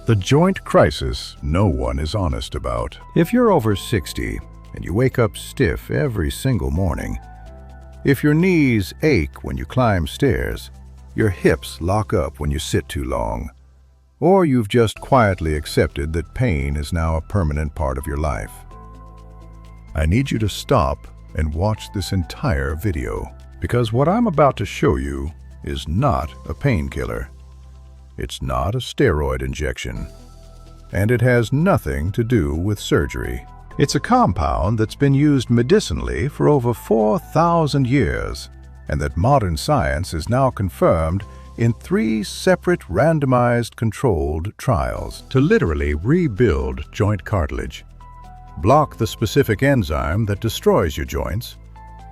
The joint crisis no one is honest about. If you're over 60 and you wake up stiff every single morning, if your knees ache when you climb stairs, your hips lock up when you sit too long, or you've just quietly accepted that pain is now a permanent part of your life, I need you to stop and watch this entire video, because what I'm about to show you is not a painkiller. It's not a steroid injection, and it has nothing to do with surgery. It's a compound that's been used medicinally for over 4,000 years, and that modern science has now confirmed in 3 separate randomized controlled trials to literally rebuild joint cartilage, block the specific enzyme that destroys your joints,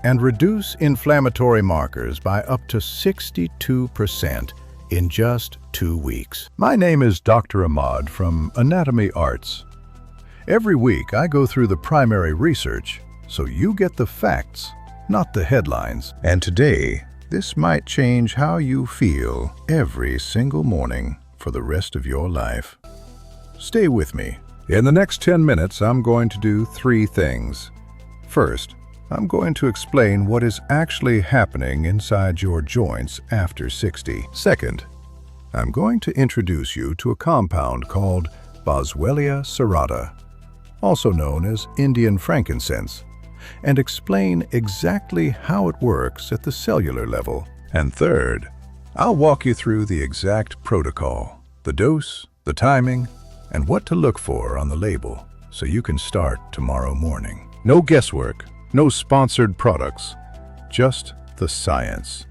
and reduce inflammatory markers by up to 62% in just 2 weeks. My name is Dr. Ahmad from Anatomy Arts. Every week I go through the primary research so you get the facts, not the headlines. And today, this might change how you feel every single morning for the rest of your life. Stay with me. In the next 10 minutes, I'm going to do 3 things. First, I'm going to explain what is actually happening inside your joints after 60. Second, I'm going to introduce you to a compound called Boswellia Serrata, also known as Indian frankincense, and explain exactly how it works at the cellular level. And third, I'll walk you through the exact protocol, the dose, the timing, and what to look for on the label so you can start tomorrow morning. No guesswork. No sponsored products, just the science.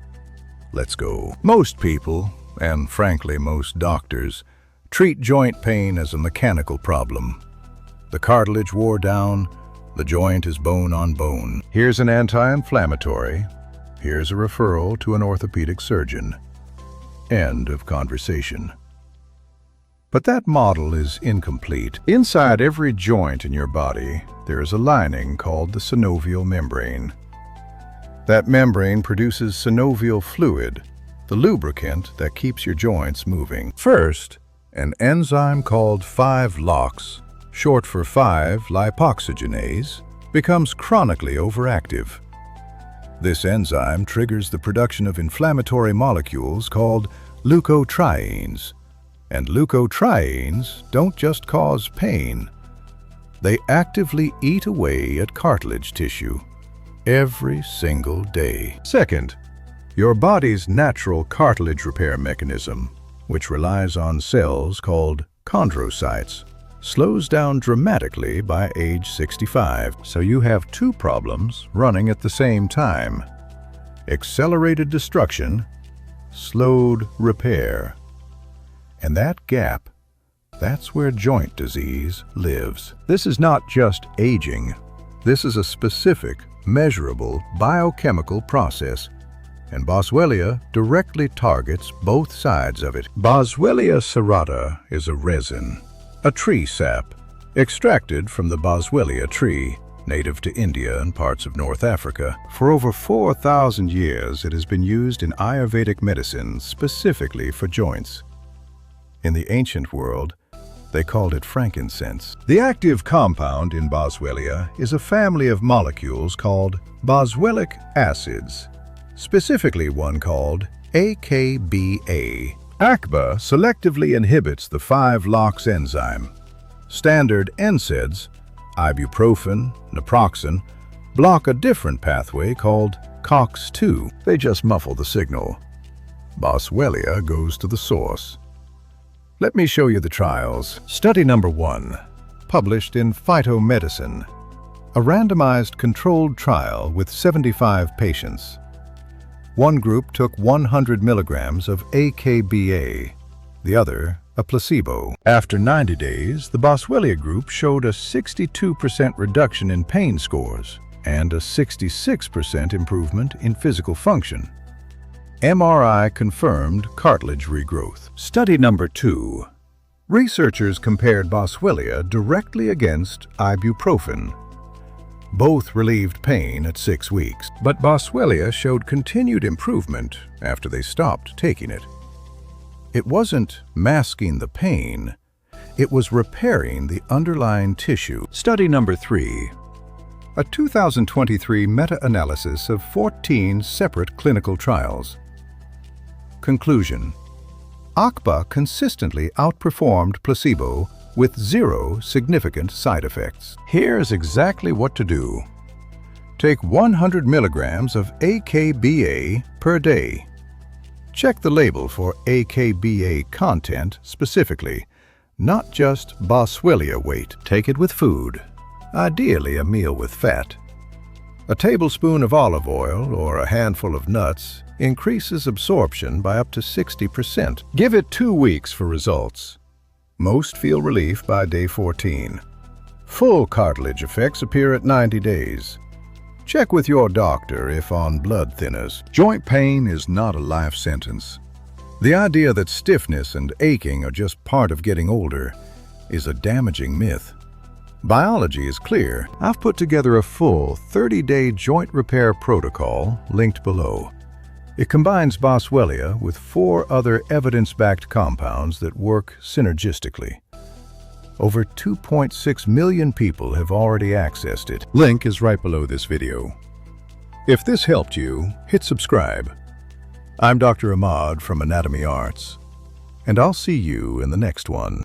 Let's go. Most people, and frankly most doctors, treat joint pain as a mechanical problem. The cartilage wore down, the joint is bone on bone. Here's an anti-inflammatory, here's a referral to an orthopedic surgeon. End of conversation. But that model is incomplete. Inside every joint in your body, there is a lining called the synovial membrane. That membrane produces synovial fluid, the lubricant that keeps your joints moving. First, an enzyme called 5-LOX, short for 5-lipoxygenase, becomes chronically overactive. This enzyme triggers the production of inflammatory molecules called leukotrienes. And leukotrienes don't just cause pain. They actively eat away at cartilage tissue every single day. Second, your body's natural cartilage repair mechanism, which relies on cells called chondrocytes, slows down dramatically by age 65. So you have 2 problems running at the same time: accelerated destruction, slowed repair. And that gap, that's where joint disease lives. This is not just aging. This is a specific, measurable biochemical process, and Boswellia directly targets both sides of it. Boswellia serrata is a resin, a tree sap, extracted from the Boswellia tree, native to India and parts of North Africa. For over 4,000 years, it has been used in Ayurvedic medicine specifically for joints. In the ancient world, they called it frankincense. The active compound in Boswellia is a family of molecules called boswellic acids, specifically one called AKBA. AKBA selectively inhibits the 5-LOX enzyme. Standard NSAIDs, ibuprofen, naproxen, block a different pathway called COX-2. They just muffle the signal. Boswellia goes to the source. Let me show you the trials. Study number 1, published in Phytomedicine, a randomized controlled trial with 75 patients. One group took 100 milligrams of AKBA, the other a placebo. After 90 days, the Boswellia group showed a 62% reduction in pain scores and a 66% improvement in physical function. MRI confirmed cartilage regrowth. Study number 2. Researchers compared Boswellia directly against ibuprofen. Both relieved pain at 6 weeks, but Boswellia showed continued improvement after they stopped taking it. It wasn't masking the pain, It was repairing the underlying tissue. Study number 3. A 2023 meta-analysis of 14 separate clinical trials. Conclusion: Ahmad consistently outperformed placebo with 0 significant side effects. Here's exactly what to do. Take 100 milligrams of AKBA per day. Check the label for AKBA content specifically, not just Boswellia weight. Take it with food, ideally a meal with fat. A tablespoon of olive oil or a handful of nuts increases absorption by up to 60%. Give it 2 weeks for results. Most feel relief by day 14. Full cartilage effects appear at 90 days. Check with your doctor if on blood thinners. Joint pain is not a life sentence. The idea that stiffness and aching are just part of getting older is a damaging myth. Biology is clear. I've put together a full 30-day joint repair protocol linked below. It combines Boswellia with 4 other evidence-backed compounds that work synergistically. Over 2.6 million people have already accessed it. Link is right below this video. If this helped you, hit subscribe. I'm Dr. Ahmad from Anatomy Arts, and I'll see you in the next one.